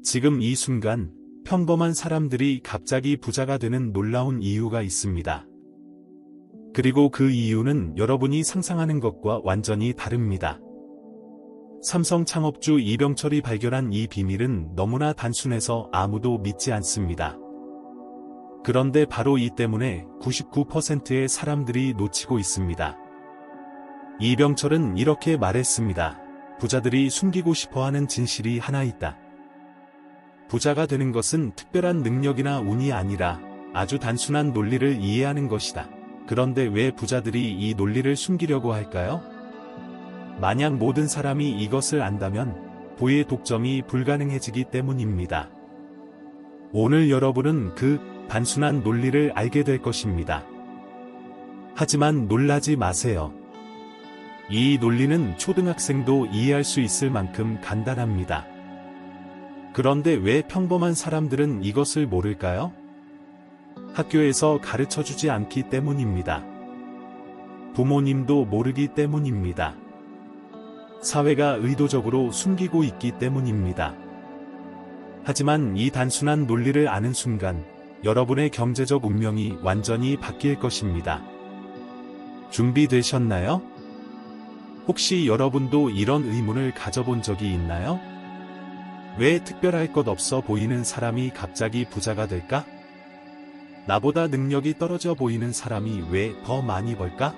지금 이 순간 평범한 사람들이 갑자기 부자가 되는 놀라운 이유가 있습니다. 그리고 그 이유는 여러분이 상상하는 것과 완전히 다릅니다. 삼성 창업주 이병철이 발견한 이 비밀은 너무나 단순해서 아무도 믿지 않습니다. 그런데 바로 이 때문에 99%의 사람들이 놓치고 있습니다. 이병철은 이렇게 말했습니다. 부자들이 숨기고 싶어하는 진실이 하나 있다. 부자가 되는 것은 특별한 능력이나 운이 아니라 아주 단순한 논리를 이해하는 것이다. 그런데 왜 부자들이 이 논리를 숨기려고 할까요? 만약 모든 사람이 이것을 안다면 부의 독점이 불가능해지기 때문입니다. 오늘 여러분은 그 단순한 논리를 알게 될 것입니다. 하지만 놀라지 마세요. 이 논리는 초등학생도 이해할 수 있을 만큼 간단합니다. 그런데 왜 평범한 사람들은 이것을 모를까요? 학교에서 가르쳐주지 않기 때문입니다. 부모님도 모르기 때문입니다. 사회가 의도적으로 숨기고 있기 때문입니다. 하지만 이 단순한 논리를 아는 순간 여러분의 경제적 운명이 완전히 바뀔 것입니다. 준비되셨나요? 혹시 여러분도 이런 의문을 가져본 적이 있나요? 왜 특별할 것 없어 보이는 사람이 갑자기 부자가 될까? 나보다 능력이 떨어져 보이는 사람이 왜 더 많이 벌까?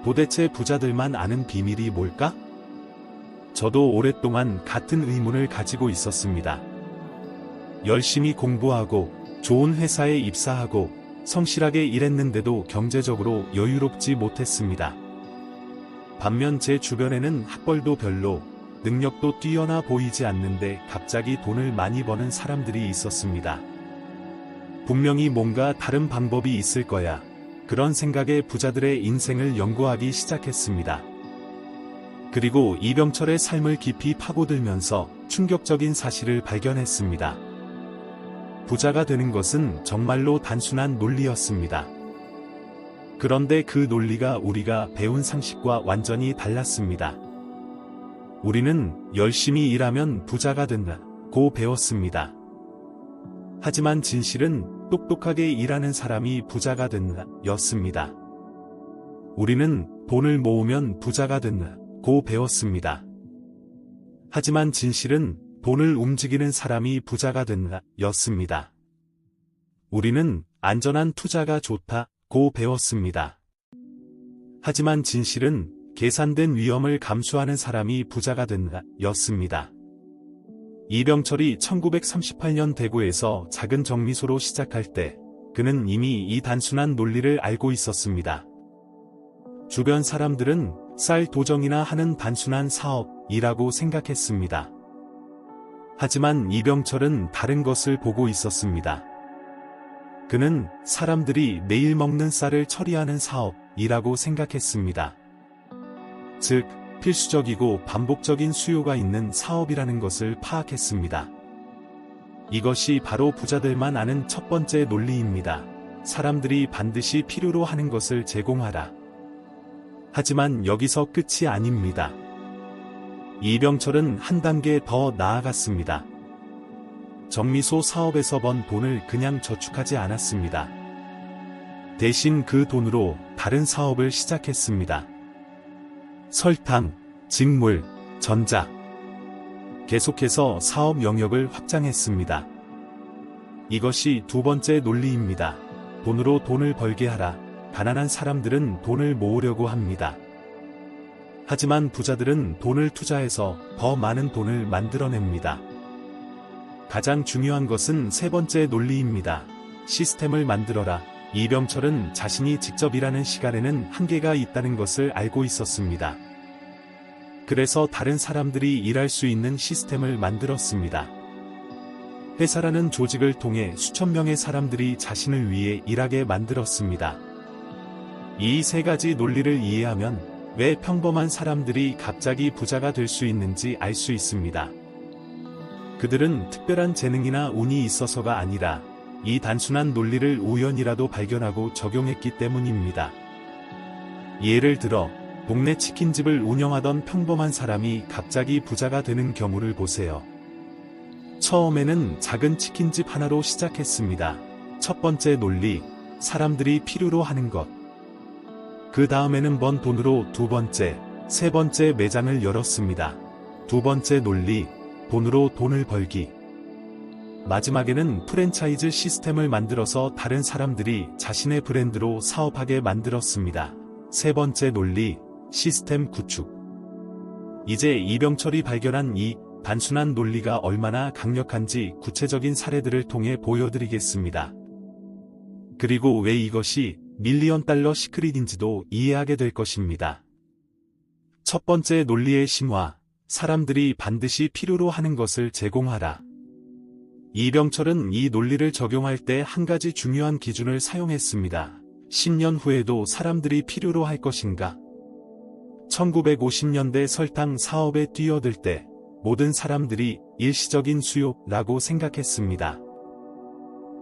도대체 부자들만 아는 비밀이 뭘까? 저도 오랫동안 같은 의문을 가지고 있었습니다. 열심히 공부하고 좋은 회사에 입사하고 성실하게 일했는데도 경제적으로 여유롭지 못했습니다. 반면 제 주변에는 학벌도 별로, 능력도 뛰어나 보이지 않는데 갑자기 돈을 많이 버는 사람들이 있었습니다. 분명히 뭔가 다른 방법이 있을 거야. 그런 생각에 부자들의 인생을 연구하기 시작했습니다. 그리고 이병철의 삶을 깊이 파고들면서 충격적인 사실을 발견했습니다. 부자가 되는 것은 정말로 단순한 논리였습니다. 그런데 그 논리가 우리가 배운 상식과 완전히 달랐습니다. 우리는 열심히 일하면 부자가 된다고 배웠습니다. 하지만 진실은 똑똑하게 일하는 사람이 부자가 된다였습니다. 우리는 돈을 모으면 부자가 된다고 배웠습니다. 하지만 진실은 돈을 움직이는 사람이 부자가 된다였습니다. 우리는 안전한 투자가 좋다고 배웠습니다. 하지만 진실은 계산된 위험을 감수하는 사람이 부자가 된다였습니다. 이병철이 1938년 대구에서 작은 정미소로 시작할 때 그는 이미 이 단순한 논리를 알고 있었습니다. 주변 사람들은 쌀 도정이나 하는 단순한 사업이라고 생각했습니다. 하지만 이병철은 다른 것을 보고 있었습니다. 그는 사람들이 매일 먹는 쌀을 처리하는 사업이라고 생각했습니다. 즉, 필수적이고 반복적인 수요가 있는 사업이라는 것을 파악했습니다. 이것이 바로 부자들만 아는 첫 번째 논리입니다. 사람들이 반드시 필요로 하는 것을 제공하라. 하지만 여기서 끝이 아닙니다. 이병철은 한 단계 더 나아갔습니다. 정미소 사업에서 번 돈을 그냥 저축하지 않았습니다. 대신 그 돈으로 다른 사업을 시작했습니다. 설탕, 직물, 전자. 계속해서 사업 영역을 확장했습니다. 이것이 두 번째 논리입니다. 돈으로 돈을 벌게 하라. 가난한 사람들은 돈을 모으려고 합니다. 하지만 부자들은 돈을 투자해서 더 많은 돈을 만들어냅니다. 가장 중요한 것은 세 번째 논리입니다. 시스템을 만들어라. 이병철은 자신이 직접 일하는 시간에는 한계가 있다는 것을 알고 있었습니다. 그래서 다른 사람들이 일할 수 있는 시스템을 만들었습니다. 회사라는 조직을 통해 수천 명의 사람들이 자신을 위해 일하게 만들었습니다. 이 세 가지 논리를 이해하면 왜 평범한 사람들이 갑자기 부자가 될 수 있는지 알 수 있습니다. 그들은 특별한 재능이나 운이 있어서가 아니라 이 단순한 논리를 우연이라도 발견하고 적용했기 때문입니다. 예를 들어 동네 치킨집을 운영하던 평범한 사람이 갑자기 부자가 되는 경우를 보세요. 처음에는 작은 치킨집 하나로 시작했습니다. 첫 번째 논리, 사람들이 필요로 하는 것. 그 다음에는 번 돈으로 두 번째, 세 번째 매장을 열었습니다. 두 번째 논리, 돈으로 돈을 벌기. 마지막에는 프랜차이즈 시스템을 만들어서 다른 사람들이 자신의 브랜드로 사업하게 만들었습니다. 세 번째 논리, 시스템 구축. 이제 이병철이 발견한 이 단순한 논리가 얼마나 강력한지 구체적인 사례들을 통해 보여드리겠습니다. 그리고 왜 이것이 밀리언 달러 시크릿인지도 이해하게 될 것입니다. 첫 번째 논리의 심화, 사람들이 반드시 필요로 하는 것을 제공하라. 이병철은 이 논리를 적용할 때 한 가지 중요한 기준을 사용했습니다. 10년 후에도 사람들이 필요로 할 것인가? 1950년대 설탕 사업에 뛰어들 때 모든 사람들이 일시적인 수요라고 생각했습니다.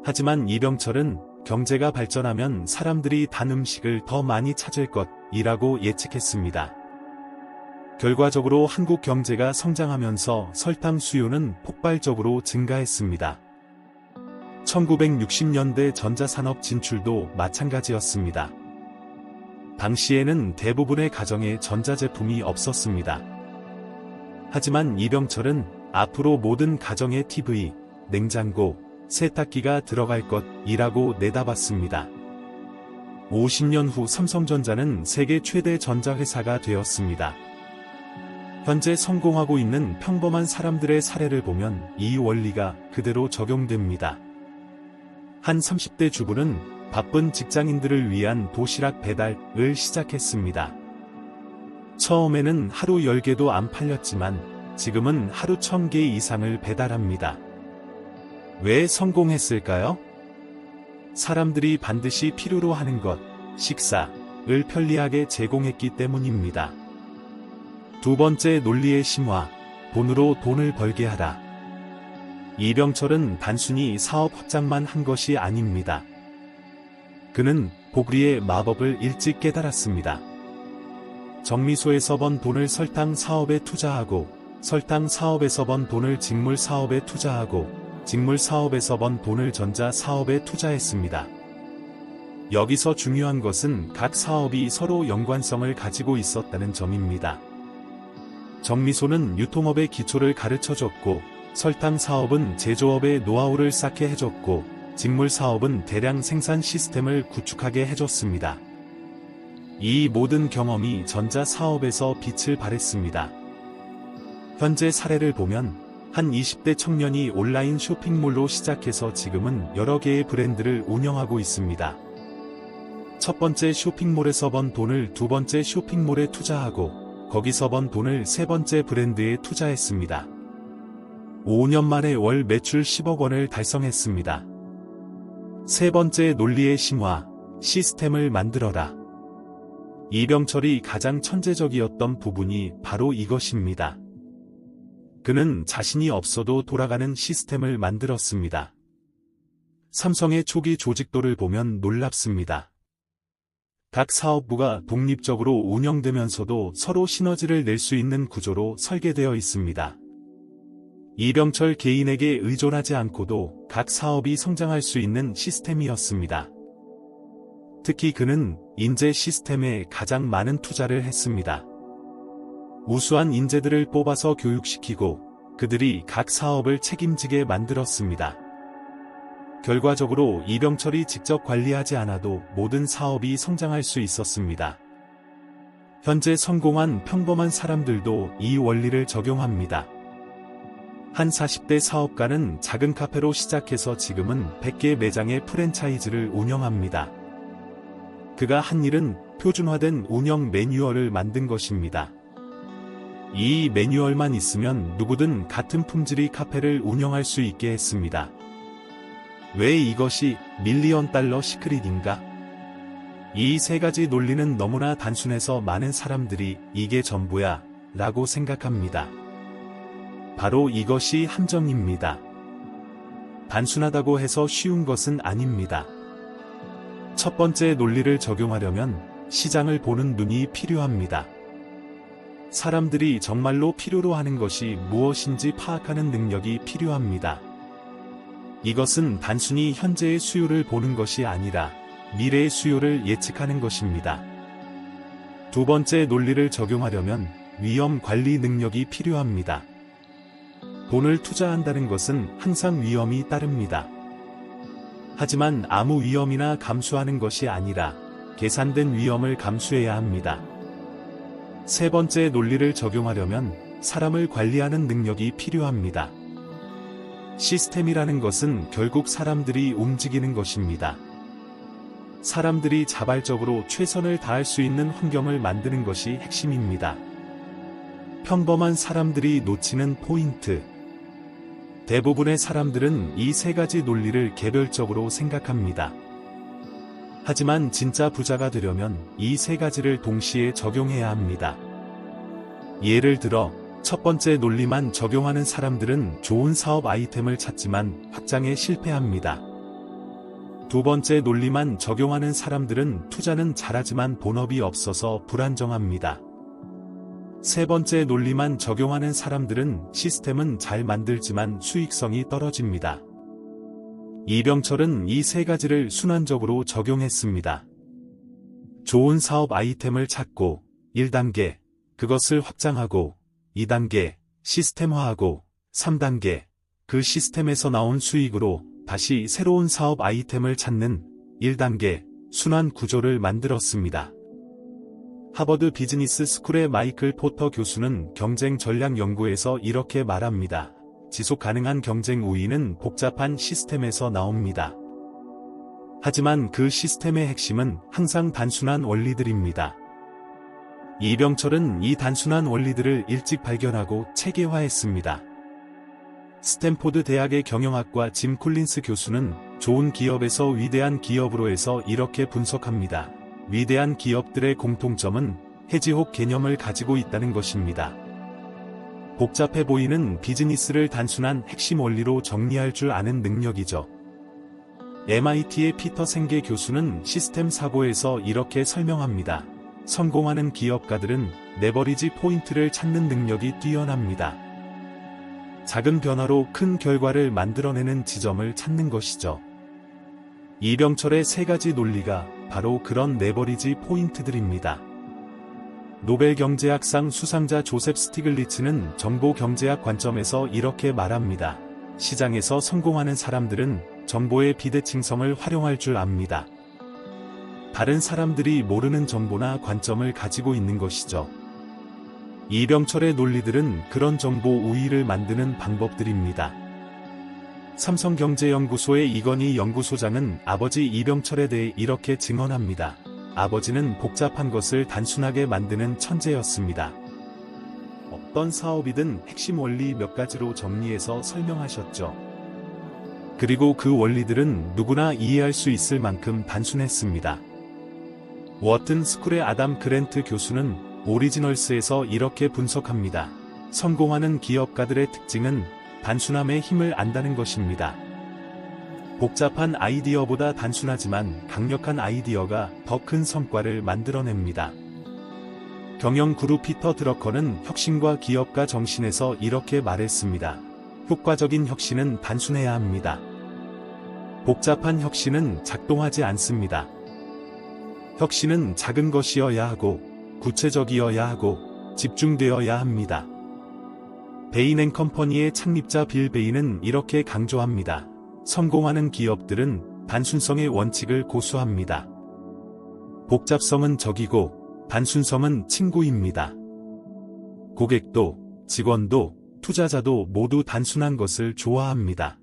하지만 이병철은 경제가 발전하면 사람들이 단 음식을 더 많이 찾을 것이라고 예측했습니다. 결과적으로 한국 경제가 성장하면서 설탕 수요는 폭발적으로 증가했습니다. 1960년대 전자산업 진출도 마찬가지였습니다. 당시에는 대부분의 가정에 전자제품이 없었습니다. 하지만 이병철은 앞으로 모든 가정에 TV, 냉장고, 세탁기가 들어갈 것이라고 내다봤습니다. 50년 후 삼성전자는 세계 최대 전자회사가 되었습니다. 현재 성공하고 있는 평범한 사람들의 사례를 보면 이 원리가 그대로 적용됩니다. 한 30대 주부는 바쁜 직장인들을 위한 도시락 배달을 시작했습니다. 처음에는 하루 10개도 안 팔렸지만 지금은 하루 1000개 이상을 배달합니다. 왜 성공했을까요? 사람들이 반드시 필요로 하는 것, 식사를 편리하게 제공했기 때문입니다. 두 번째 논리의 심화, 돈으로 돈을 벌게 하라. 이병철은 단순히 사업 확장만 한 것이 아닙니다. 그는 복리의 마법을 일찍 깨달았습니다. 정미소에서 번 돈을 설탕 사업에 투자하고, 설탕 사업에서 번 돈을 직물 사업에 투자하고, 직물 사업에서 번 돈을 전자 사업에 투자했습니다. 여기서 중요한 것은 각 사업이 서로 연관성을 가지고 있었다는 점입니다. 정미소는 유통업의 기초를 가르쳐줬고, 설탕 사업은 제조업의 노하우를 쌓게 해줬고, 직물 사업은 대량 생산 시스템을 구축하게 해줬습니다. 이 모든 경험이 전자 사업에서 빛을 발했습니다. 현재 사례를 보면 한 20대 청년이 온라인 쇼핑몰로 시작해서 지금은 여러 개의 브랜드를 운영하고 있습니다. 첫 번째 쇼핑몰에서 번 돈을 두 번째 쇼핑몰에 투자하고 거기서 번 돈을 세 번째 브랜드에 투자했습니다. 5년 만에 월 매출 10억 원을 달성했습니다. 세 번째 논리의 심화, 시스템을 만들어라. 이병철이 가장 천재적이었던 부분이 바로 이것입니다. 그는 자신이 없어도 돌아가는 시스템을 만들었습니다. 삼성의 초기 조직도를 보면 놀랍습니다. 각 사업부가 독립적으로 운영되면서도 서로 시너지를 낼 수 있는 구조로 설계되어 있습니다. 이병철 개인에게 의존하지 않고도 각 사업이 성장할 수 있는 시스템이었습니다. 특히 그는 인재 시스템에 가장 많은 투자를 했습니다. 우수한 인재들을 뽑아서 교육시키고 그들이 각 사업을 책임지게 만들었습니다. 결과적으로 이병철이 직접 관리하지 않아도 모든 사업이 성장할 수 있었습니다. 현재 성공한 평범한 사람들도 이 원리를 적용합니다. 한 40대 사업가는 작은 카페로 시작해서 지금은 100개 매장의 프랜차이즈를 운영합니다. 그가 한 일은 표준화된 운영 매뉴얼을 만든 것입니다. 이 매뉴얼만 있으면 누구든 같은 품질의 카페를 운영할 수 있게 했습니다. 왜 이것이 밀리언 달러 시크릿인가? 이 세 가지 논리는 너무나 단순해서 많은 사람들이 이게 전부야 라고 생각합니다. 바로 이것이 함정입니다. 단순하다고 해서 쉬운 것은 아닙니다. 첫 번째 논리를 적용하려면 시장을 보는 눈이 필요합니다. 사람들이 정말로 필요로 하는 것이 무엇인지 파악하는 능력이 필요합니다. 이것은 단순히 현재의 수요를 보는 것이 아니라 미래의 수요를 예측하는 것입니다. 두 번째 논리를 적용하려면 위험 관리 능력이 필요합니다. 돈을 투자한다는 것은 항상 위험이 따릅니다. 하지만 아무 위험이나 감수하는 것이 아니라 계산된 위험을 감수해야 합니다. 세 번째 논리를 적용하려면 사람을 관리하는 능력이 필요합니다. 시스템이라는 것은 결국 사람들이 움직이는 것입니다. 사람들이 자발적으로 최선을 다할 수 있는 환경을 만드는 것이 핵심입니다. 평범한 사람들이 놓치는 포인트. 대부분의 사람들은 이 세 가지 논리를 개별적으로 생각합니다. 하지만 진짜 부자가 되려면 이 세 가지를 동시에 적용해야 합니다. 예를 들어, 첫 번째 논리만 적용하는 사람들은 좋은 사업 아이템을 찾지만 확장에 실패합니다. 두 번째 논리만 적용하는 사람들은 투자는 잘하지만 본업이 없어서 불안정합니다. 세 번째 논리만 적용하는 사람들은 시스템은 잘 만들지만 수익성이 떨어집니다. 이병철은 이 세 가지를 순환적으로 적용했습니다. 좋은 사업 아이템을 찾고 1단계, 그것을 확장하고 2단계, 시스템화하고 3단계, 그 시스템에서 나온 수익으로 다시 새로운 사업 아이템을 찾는 1단계 순환 구조를 만들었습니다. 하버드 비즈니스 스쿨의 마이클 포터 교수는 경쟁 전략 연구에서 이렇게 말합니다. 지속 가능한 경쟁 우위는 복잡한 시스템에서 나옵니다. 하지만 그 시스템의 핵심은 항상 단순한 원리들입니다. 이병철은 이 단순한 원리들을 일찍 발견하고 체계화했습니다. 스탠포드 대학의 경영학과 짐 콜린스 교수는 좋은 기업에서 위대한 기업으로에서 이렇게 분석합니다. 위대한 기업들의 공통점은 해지혹 개념을 가지고 있다는 것입니다. 복잡해 보이는 비즈니스를 단순한 핵심 원리로 정리할 줄 아는 능력이죠. MIT의 피터 생계 교수는 시스템 사고에서 이렇게 설명합니다. 성공하는 기업가들은 레버리지 포인트를 찾는 능력이 뛰어납니다. 작은 변화로 큰 결과를 만들어내는 지점을 찾는 것이죠. 이병철의 세 가지 논리가 바로 그런 레버리지 포인트들입니다. 노벨 경제학상 수상자 조셉 스티글리츠는 정보 경제학 관점에서 이렇게 말합니다. 시장에서 성공하는 사람들은 정보의 비대칭성을 활용할 줄 압니다. 다른 사람들이 모르는 정보나 관점을 가지고 있는 것이죠. 이병철의 논리들은 그런 정보 우위를 만드는 방법들입니다. 삼성경제연구소의 이건희 연구소장은 아버지 이병철에 대해 이렇게 증언합니다. 아버지는 복잡한 것을 단순하게 만드는 천재였습니다. 어떤 사업이든 핵심 원리 몇 가지로 정리해서 설명하셨죠. 그리고 그 원리들은 누구나 이해할 수 있을 만큼 단순했습니다. 워튼 스쿨의 아담 그랜트 교수는 오리지널스에서 이렇게 분석합니다. 성공하는 기업가들의 특징은 단순함의 힘을 안다는 것입니다. 복잡한 아이디어보다 단순하지만 강력한 아이디어가 더 큰 성과를 만들어냅니다. 경영그룹 피터 드러커는 혁신과 기업가 정신에서 이렇게 말했습니다. 효과적인 혁신은 단순해야 합니다. 복잡한 혁신은 작동하지 않습니다. 혁신은 작은 것이어야 하고 구체적이어야 하고 집중되어야 합니다. 베인앤컴퍼니의 창립자 빌 베인은 이렇게 강조합니다. 성공하는 기업들은 단순성의 원칙을 고수합니다. 복잡성은 적이고 단순성은 친구입니다. 고객도, 직원도, 투자자도 모두 단순한 것을 좋아합니다.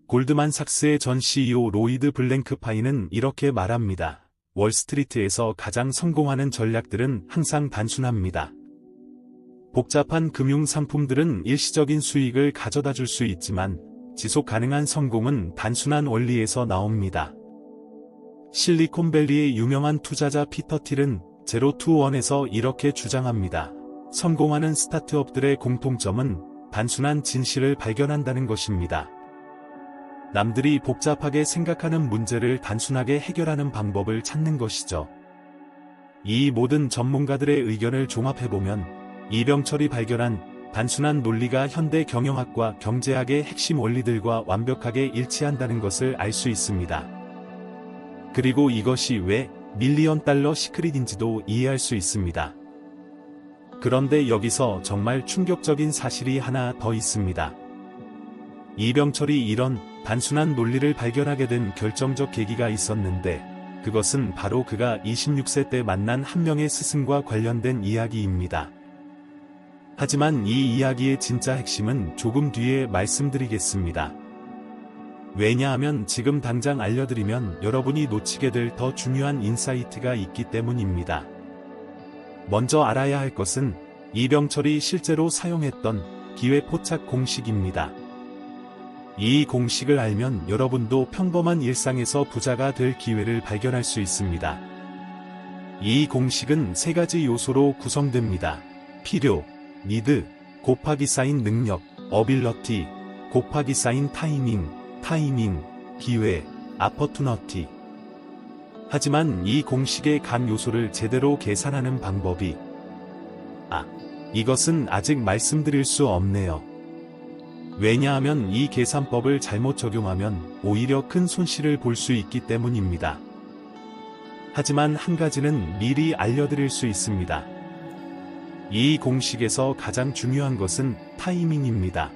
골드만삭스의 전 CEO 로이드 블랭크파이는 이렇게 말합니다. 월스트리트에서 가장 성공하는 전략들은 항상 단순합니다. 복잡한 금융 상품들은 일시적인 수익을 가져다 줄 수 있지만 지속 가능한 성공은 단순한 원리에서 나옵니다. 실리콘밸리의 유명한 투자자 피터 틸은 제로 투 원에서 이렇게 주장합니다. 성공하는 스타트업들의 공통점은 단순한 진실을 발견한다는 것입니다. 남들이 복잡하게 생각하는 문제를 단순하게 해결하는 방법을 찾는 것이죠. 이 모든 전문가들의 의견을 종합해보면 이병철이 발견한 단순한 논리가 현대 경영학과 경제학의 핵심 원리들과 완벽하게 일치한다는 것을 알 수 있습니다. 그리고 이것이 왜 밀리언 달러 시크릿인지도 이해할 수 있습니다. 그런데 여기서 정말 충격적인 사실이 하나 더 있습니다. 이병철이 이런 단순한 논리를 발견하게 된 결정적 계기가 있었는데, 그것은 바로 그가 26세 때 만난 한 명의 스승과 관련된 이야기입니다. 하지만 이 이야기의 진짜 핵심은 조금 뒤에 말씀드리겠습니다. 왜냐하면 지금 당장 알려드리면 여러분이 놓치게 될 더 중요한 인사이트가 있기 때문입니다. 먼저 알아야 할 것은 이병철이 실제로 사용했던 기회 포착 공식입니다. 이 공식을 알면 여러분도 평범한 일상에서 부자가 될 기회를 발견할 수 있습니다. 이 공식은 세 가지 요소로 구성됩니다. 필요, 니드, 곱하기 쌓인 능력, 어빌러티, 곱하기 쌓인 타이밍, 기회, 아퍼투너티. 하지만 이 공식의 간 요소를 제대로 계산하는 방법이 이것은 아직 말씀드릴 수 없네요. 왜냐하면 이 계산법을 잘못 적용하면 오히려 큰 손실을 볼 수 있기 때문입니다. 하지만 한 가지는 미리 알려드릴 수 있습니다. 이 공식에서 가장 중요한 것은 타이밍입니다.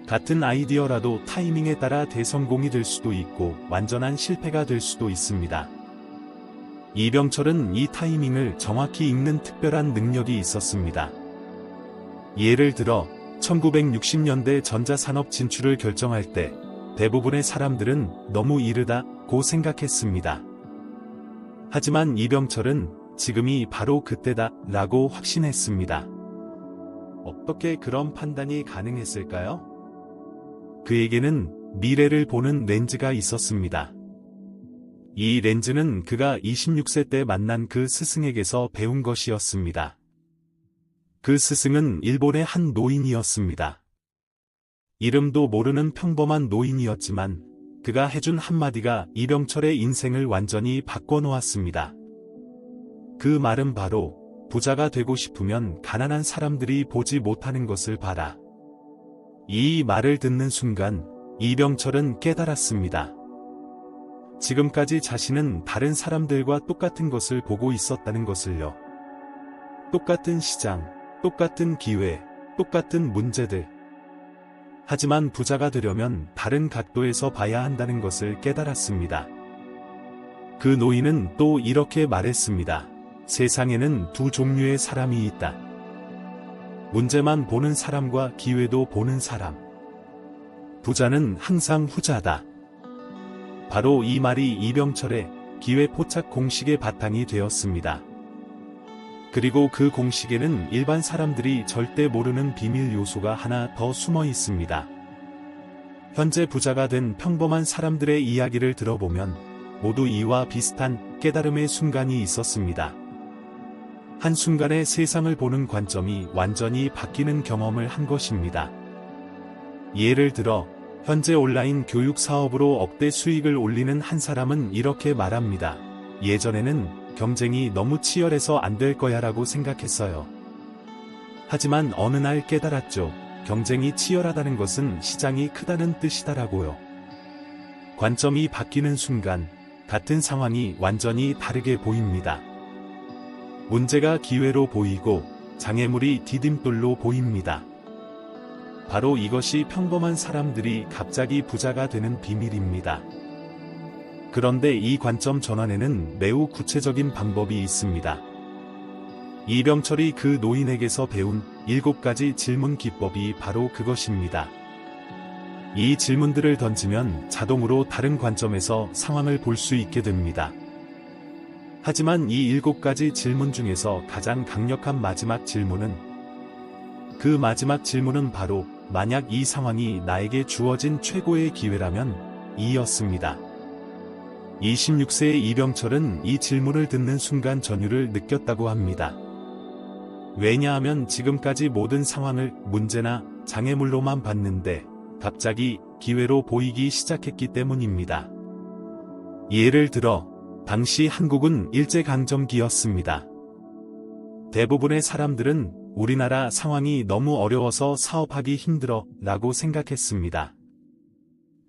같은 아이디어라도 타이밍에 따라 대성공이 될 수도 있고 완전한 실패가 될 수도 있습니다. 이병철은 이 타이밍을 정확히 읽는 특별한 능력이 있었습니다. 예를 들어 1960년대 전자산업 진출을 결정할 때 대부분의 사람들은 너무 이르다고 생각했습니다. 하지만 이병철은 지금이 바로 그때다 라고 확신했습니다. 어떻게 그런 판단이 가능했을까요? 그에게는 미래를 보는 렌즈가 있었습니다. 이 렌즈는 그가 26세 때 만난 그 스승에게서 배운 것이었습니다. 그 스승은 일본의 한 노인이었습니다. 이름도 모르는 평범한 노인이었지만 그가 해준 한마디가 이병철의 인생을 완전히 바꿔놓았습니다. 그 말은 바로 부자가 되고 싶으면 가난한 사람들이 보지 못하는 것을 봐라. 이 말을 듣는 순간 이병철은 깨달았습니다. 지금까지 자신은 다른 사람들과 똑같은 것을 보고 있었다는 것을요. 똑같은 시장, 똑같은 기회, 똑같은 문제들. 하지만 부자가 되려면 다른 각도에서 봐야 한다는 것을 깨달았습니다. 그 노인은 또 이렇게 말했습니다. 세상에는 두 종류의 사람이 있다. 문제만 보는 사람과 기회도 보는 사람. 부자는 항상 후자다. 바로 이 말이 이병철의 기회 포착 공식의 바탕이 되었습니다. 그리고 그 공식에는 일반 사람들이 절대 모르는 비밀 요소가 하나 더 숨어 있습니다. 현재 부자가 된 평범한 사람들의 이야기를 들어보면 모두 이와 비슷한 깨달음의 순간이 있었습니다. 한순간에 세상을 보는 관점이 완전히 바뀌는 경험을 한 것입니다. 예를 들어 현재 온라인 교육 사업으로 억대 수익을 올리는 한 사람은 이렇게 말합니다. 예전에는 경쟁이 너무 치열해서 안 될 거야 라고 생각했어요. 하지만 어느 날 깨달았죠. 경쟁이 치열하다는 것은 시장이 크다는 뜻이다라고요. 관점이 바뀌는 순간 같은 상황이 완전히 다르게 보입니다. 문제가 기회로 보이고 장애물이 디딤돌로 보입니다. 바로 이것이 평범한 사람들이 갑자기 부자가 되는 비밀입니다. 그런데 이 관점 전환에는 매우 구체적인 방법이 있습니다. 이병철이 그 노인에게서 배운 7가지 질문 기법이 바로 그것입니다. 이 질문들을 던지면 자동으로 다른 관점에서 상황을 볼 수 있게 됩니다. 하지만 이 7가지 질문 중에서 가장 강력한 마지막 질문은 그 마지막 질문은 바로 만약 이 상황이 나에게 주어진 최고의 기회라면 이였습니다. 26세의 이병철은 이 질문을 듣는 순간 전율을 느꼈다고 합니다. 왜냐하면 지금까지 모든 상황을 문제나 장애물로만 봤는데 갑자기 기회로 보이기 시작했기 때문입니다. 예를 들어 당시 한국은 일제강점기였습니다. 대부분의 사람들은 우리나라 상황이 너무 어려워서 사업하기 힘들어 라고 생각했습니다.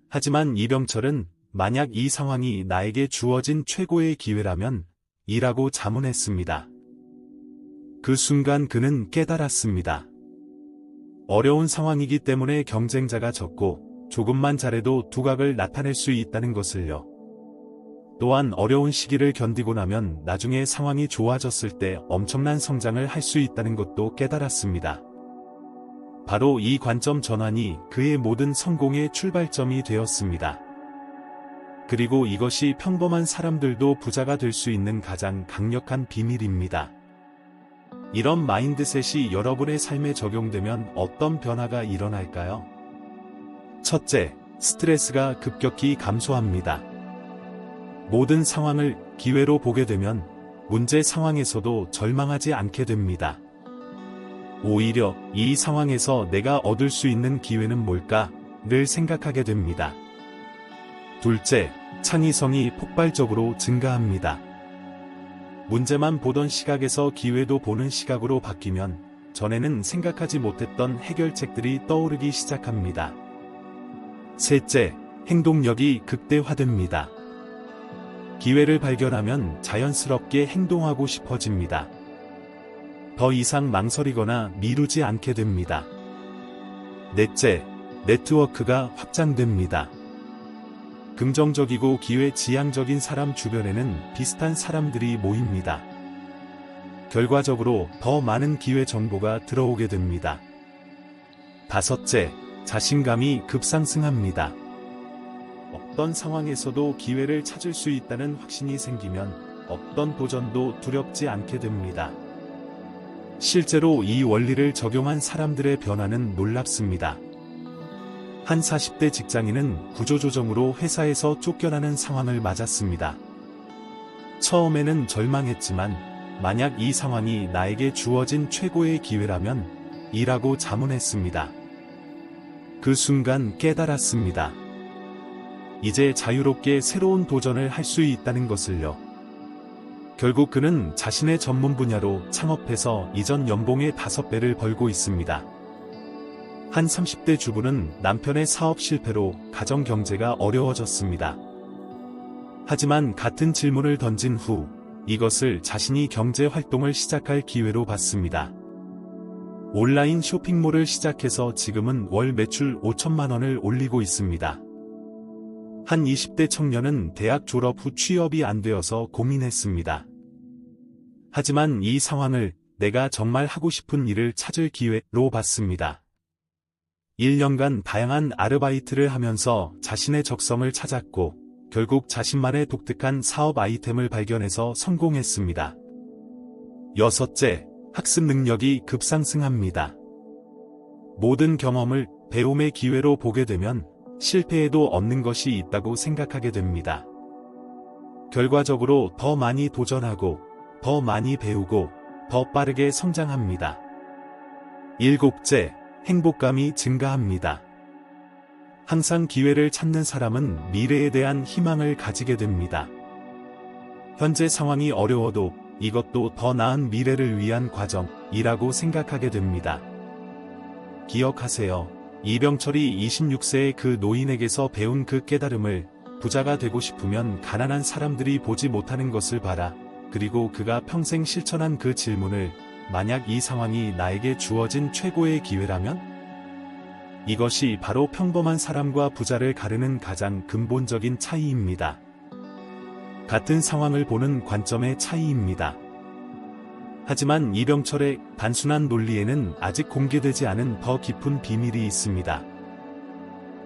하지만 이병철은 만약 이 상황이 나에게 주어진 최고의 기회라면 이라고 자문했습니다. 그 순간 그는 깨달았습니다. 어려운 상황이기 때문에 경쟁자가 적고 조금만 잘해도 두각을 나타낼 수 있다는 것을요. 또한 어려운 시기를 견디고 나면 나중에 상황이 좋아졌을 때 엄청난 성장을 할 수 있다는 것도 깨달았습니다. 바로 이 관점 전환이 그의 모든 성공의 출발점이 되었습니다. 그리고 이것이 평범한 사람들도 부자가 될 수 있는 가장 강력한 비밀입니다. 이런 마인드셋이 여러분의 삶에 적용되면 어떤 변화가 일어날까요? 첫째, 스트레스가 급격히 감소합니다. 모든 상황을 기회로 보게 되면 문제 상황에서도 절망하지 않게 됩니다. 오히려 이 상황에서 내가 얻을 수 있는 기회는 뭘까?를 생각하게 됩니다. 둘째, 창의성이 폭발적으로 증가합니다. 문제만 보던 시각에서 기회도 보는 시각으로 바뀌면 전에는 생각하지 못했던 해결책들이 떠오르기 시작합니다. 셋째, 행동력이 극대화됩니다. 기회를 발견하면 자연스럽게 행동하고 싶어집니다. 더 이상 망설이거나 미루지 않게 됩니다. 넷째, 네트워크가 확장됩니다. 긍정적이고 기회지향적인 사람 주변에는 비슷한 사람들이 모입니다. 결과적으로 더 많은 기회 정보가 들어오게 됩니다. 다섯째, 자신감이 급상승합니다. 어떤 상황에서도 기회를 찾을 수 있다는 확신이 생기면 어떤 도전도 두렵지 않게 됩니다. 실제로 이 원리를 적용한 사람들의 변화는 놀랍습니다. 한 40대 직장인은 구조조정으로 회사에서 쫓겨나는 상황을 맞았습니다. 처음에는 절망했지만 만약 이 상황이 나에게 주어진 최고의 기회라면 이라고 자문했습니다. 그 순간 깨달았습니다. 이제 자유롭게 새로운 도전을 할 수 있다는 것을요. 결국 그는 자신의 전문 분야로 창업해서 이전 연봉의 5배를 벌고 있습니다. 한 30대 주부는 남편의 사업 실패로 가정 경제가 어려워졌습니다. 하지만 같은 질문을 던진 후 이것을 자신이 경제 활동을 시작할 기회로 봤습니다. 온라인 쇼핑몰을 시작해서 지금은 월 매출 5천만 원을 올리고 있습니다. 한 20대 청년은 대학 졸업 후 취업이 안 되어서 고민했습니다. 하지만 이 상황을 내가 정말 하고 싶은 일을 찾을 기회로 봤습니다. 1년간 다양한 아르바이트를 하면서 자신의 적성을 찾았고 결국 자신만의 독특한 사업 아이템을 발견해서 성공했습니다. 여섯째, 학습 능력이 급상승합니다. 모든 경험을 배움의 기회로 보게 되면 실패에도 얻는 것이 있다고 생각하게 됩니다. 결과적으로 더 많이 도전하고 더 많이 배우고 더 빠르게 성장합니다. 일곱째, 행복감이 증가합니다. 항상 기회를 찾는 사람은 미래에 대한 희망을 가지게 됩니다. 현재 상황이 어려워도 이것도 더 나은 미래를 위한 과정이라고 생각하게 됩니다. 기억하세요. 이병철이 26세의 그 노인에게서 배운 그 깨달음을 부자가 되고 싶으면 가난한 사람들이 보지 못하는 것을 봐라. 그리고 그가 평생 실천한 그 질문을 만약 이 상황이 나에게 주어진 최고의 기회라면? 이것이 바로 평범한 사람과 부자를 가르는 가장 근본적인 차이입니다. 같은 상황을 보는 관점의 차이입니다. 하지만 이병철의 단순한 논리에는 아직 공개되지 않은 더 깊은 비밀이 있습니다.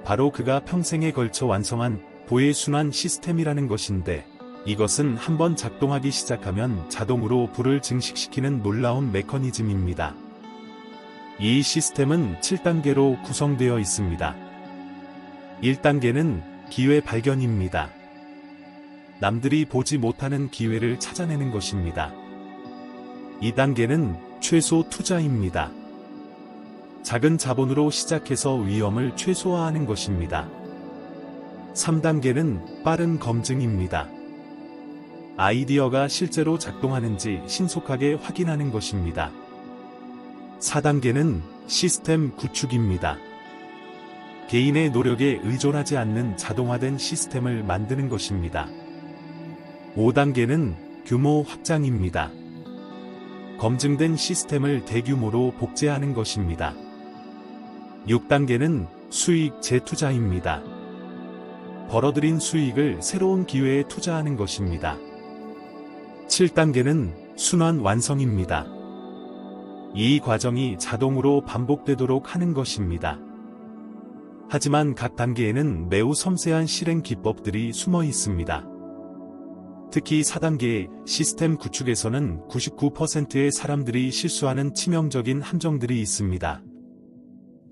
바로 그가 평생에 걸쳐 완성한 보혜순환 시스템이라는 것인데 이것은 한번 작동하기 시작하면 자동으로 부를 증식시키는 놀라운 메커니즘입니다. 이 시스템은 7단계로 구성되어 있습니다. 1단계는 기회 발견입니다. 남들이 보지 못하는 기회를 찾아내는 것입니다. 2단계는 최소 투자입니다. 작은 자본으로 시작해서 위험을 최소화하는 것입니다. 3단계는 빠른 검증입니다. 아이디어가 실제로 작동하는지 신속하게 확인하는 것입니다. 4단계는 시스템 구축입니다. 개인의 노력에 의존하지 않는 자동화된 시스템을 만드는 것입니다. 5단계는 규모 확장입니다. 검증된 시스템을 대규모로 복제하는 것입니다. 6단계는 수익 재투자입니다. 벌어들인 수익을 새로운 기회에 투자하는 것입니다. 7단계는 순환 완성입니다. 이 과정이 자동으로 반복되도록 하는 것입니다. 하지만 각 단계에는 매우 섬세한 실행 기법들이 숨어 있습니다. 특히 4단계의 시스템 구축에서는 99%의 사람들이 실수하는 치명적인 함정들이 있습니다.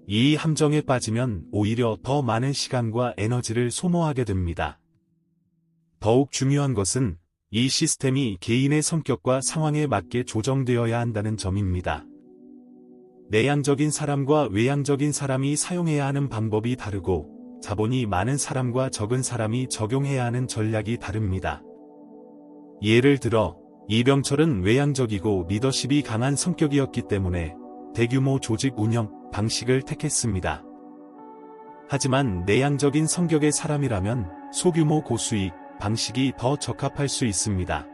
이 함정에 빠지면 오히려 더 많은 시간과 에너지를 소모하게 됩니다. 더욱 중요한 것은 이 시스템이 개인의 성격과 상황에 맞게 조정되어야 한다는 점입니다. 내향적인 사람과 외향적인 사람이 사용해야 하는 방법이 다르고, 자본이 많은 사람과 적은 사람이 적용해야 하는 전략이 다릅니다. 예를 들어, 이병철은 외향적이고 리더십이 강한 성격이었기 때문에 대규모 조직 운영 방식을 택했습니다. 하지만 내향적인 성격의 사람이라면 소규모 고수익 방식이 더 적합할 수 있습니다.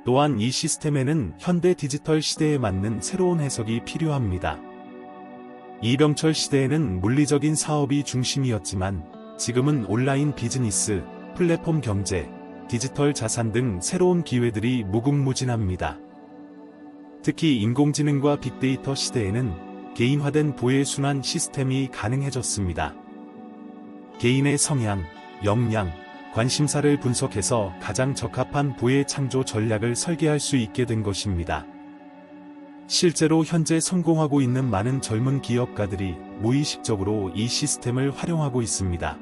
또한 이 시스템에는 현대 디지털 시대에 맞는 새로운 해석이 필요합니다. 이병철 시대에는 물리적인 사업이 중심이었지만 지금은 온라인 비즈니스, 플랫폼 경제, 디지털 자산 등 새로운 기회들이 무궁무진합니다. 특히 인공지능과 빅데이터 시대에는 개인화된 부의 순환 시스템이 가능해졌습니다. 개인의 성향, 역량, 관심사를 분석해서 가장 적합한 부의 창조 전략을 설계할 수 있게 된 것입니다. 실제로 현재 성공하고 있는 많은 젊은 기업가들이 무의식적으로 이 시스템을 활용하고 있습니다.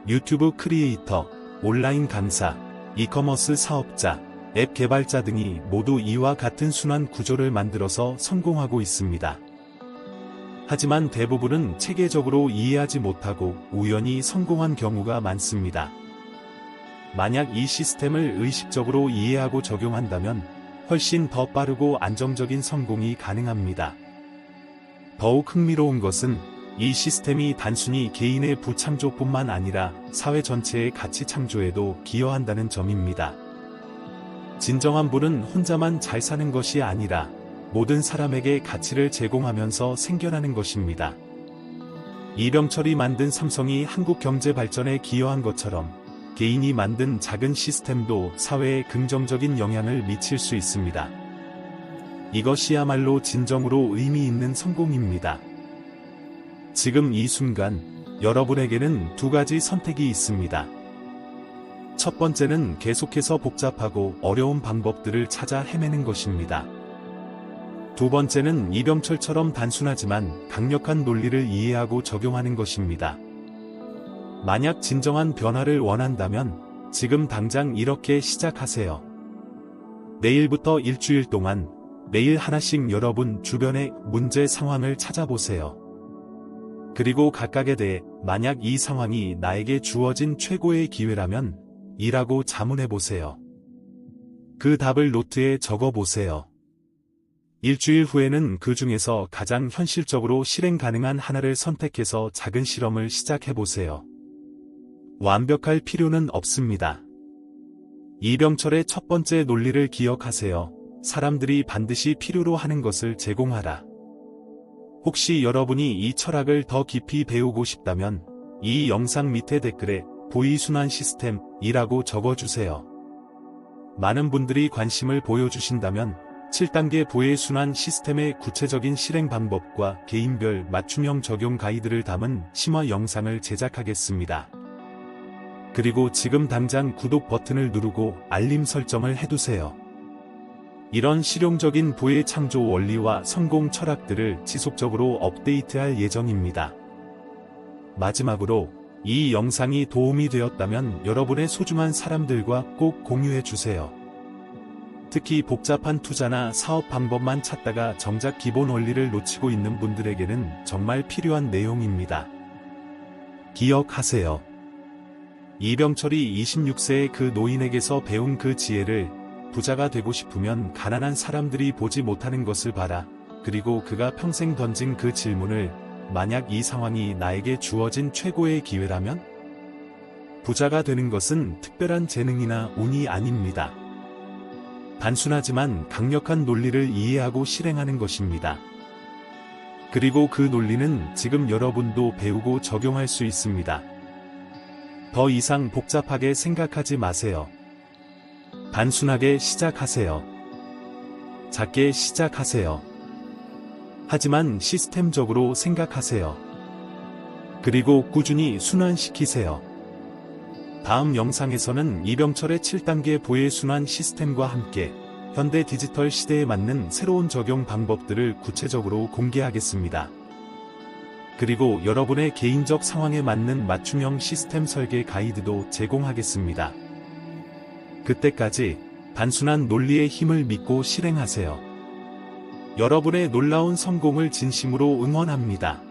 유튜브 크리에이터, 온라인 강사, 이커머스 사업자, 앱 개발자 등이 모두 이와 같은 순환 구조를 만들어서 성공하고 있습니다. 하지만 대부분은 체계적으로 이해하지 못하고 우연히 성공한 경우가 많습니다. 만약 이 시스템을 의식적으로 이해하고 적용한다면 훨씬 더 빠르고 안정적인 성공이 가능합니다. 더욱 흥미로운 것은 이 시스템이 단순히 개인의 부창조뿐만 아니라 사회 전체의 가치 창조에도 기여한다는 점입니다. 진정한 부는 혼자만 잘 사는 것이 아니라 모든 사람에게 가치를 제공하면서 생겨나는 것입니다. 이병철이 만든 삼성이 한국 경제 발전에 기여한 것처럼 개인이 만든 작은 시스템도 사회에 긍정적인 영향을 미칠 수 있습니다. 이것이야말로 진정으로 의미 있는 성공입니다. 지금 이 순간 여러분에게는 두 가지 선택이 있습니다. 첫 번째는 계속해서 복잡하고 어려운 방법들을 찾아 헤매는 것입니다. 두 번째는 이병철처럼 단순하지만 강력한 논리를 이해하고 적용하는 것입니다. 만약 진정한 변화를 원한다면 지금 당장 이렇게 시작하세요. 내일부터 일주일 동안 매일 하나씩 여러분 주변의 문제 상황을 찾아보세요. 그리고 각각에 대해 만약 이 상황이 나에게 주어진 최고의 기회라면 이라고 자문해보세요. 그 답을 노트에 적어보세요. 일주일 후에는 그 중에서 가장 현실적으로 실행 가능한 하나를 선택해서 작은 실험을 시작해보세요. 완벽할 필요는 없습니다. 이병철의 첫 번째 논리를 기억하세요. 사람들이 반드시 필요로 하는 것을 제공하라. 혹시 여러분이 이 철학을 더 깊이 배우고 싶다면 이 영상 밑에 댓글에 부의순환 시스템이라고 적어주세요. 많은 분들이 관심을 보여주신다면 7단계 부의순환 시스템의 구체적인 실행 방법과 개인별 맞춤형 적용 가이드를 담은 심화 영상을 제작하겠습니다. 그리고 지금 당장 구독 버튼을 누르고 알림 설정을 해두세요. 이런 실용적인 부의 창조 원리와 성공 철학들을 지속적으로 업데이트할 예정입니다. 마지막으로 이 영상이 도움이 되었다면 여러분의 소중한 사람들과 꼭 공유해주세요. 특히 복잡한 투자나 사업 방법만 찾다가 정작 기본 원리를 놓치고 있는 분들에게는 정말 필요한 내용입니다. 기억하세요. 이병철이 26세의 그 노인에게서 배운 그 지혜를 부자가 되고 싶으면 가난한 사람들이 보지 못하는 것을 봐라. 그리고 그가 평생 던진 그 질문을 만약 이 상황이 나에게 주어진 최고의 기회라면? 부자가 되는 것은 특별한 재능이나 운이 아닙니다. 단순하지만 강력한 논리를 이해하고 실행하는 것입니다. 그리고 그 논리는 지금 여러분도 배우고 적용할 수 있습니다. 더 이상 복잡하게 생각하지 마세요. 단순하게 시작하세요. 작게 시작하세요. 하지만 시스템적으로 생각하세요. 그리고 꾸준히 순환시키세요. 다음 영상에서는 이병철의 7단계 보혜 순환 시스템과 함께 현대 디지털 시대에 맞는 새로운 적용 방법들을 구체적으로 공개하겠습니다. 그리고 여러분의 개인적 상황에 맞는 맞춤형 시스템 설계 가이드도 제공하겠습니다. 그때까지 단순한 논리의 힘을 믿고 실행하세요. 여러분의 놀라운 성공을 진심으로 응원합니다.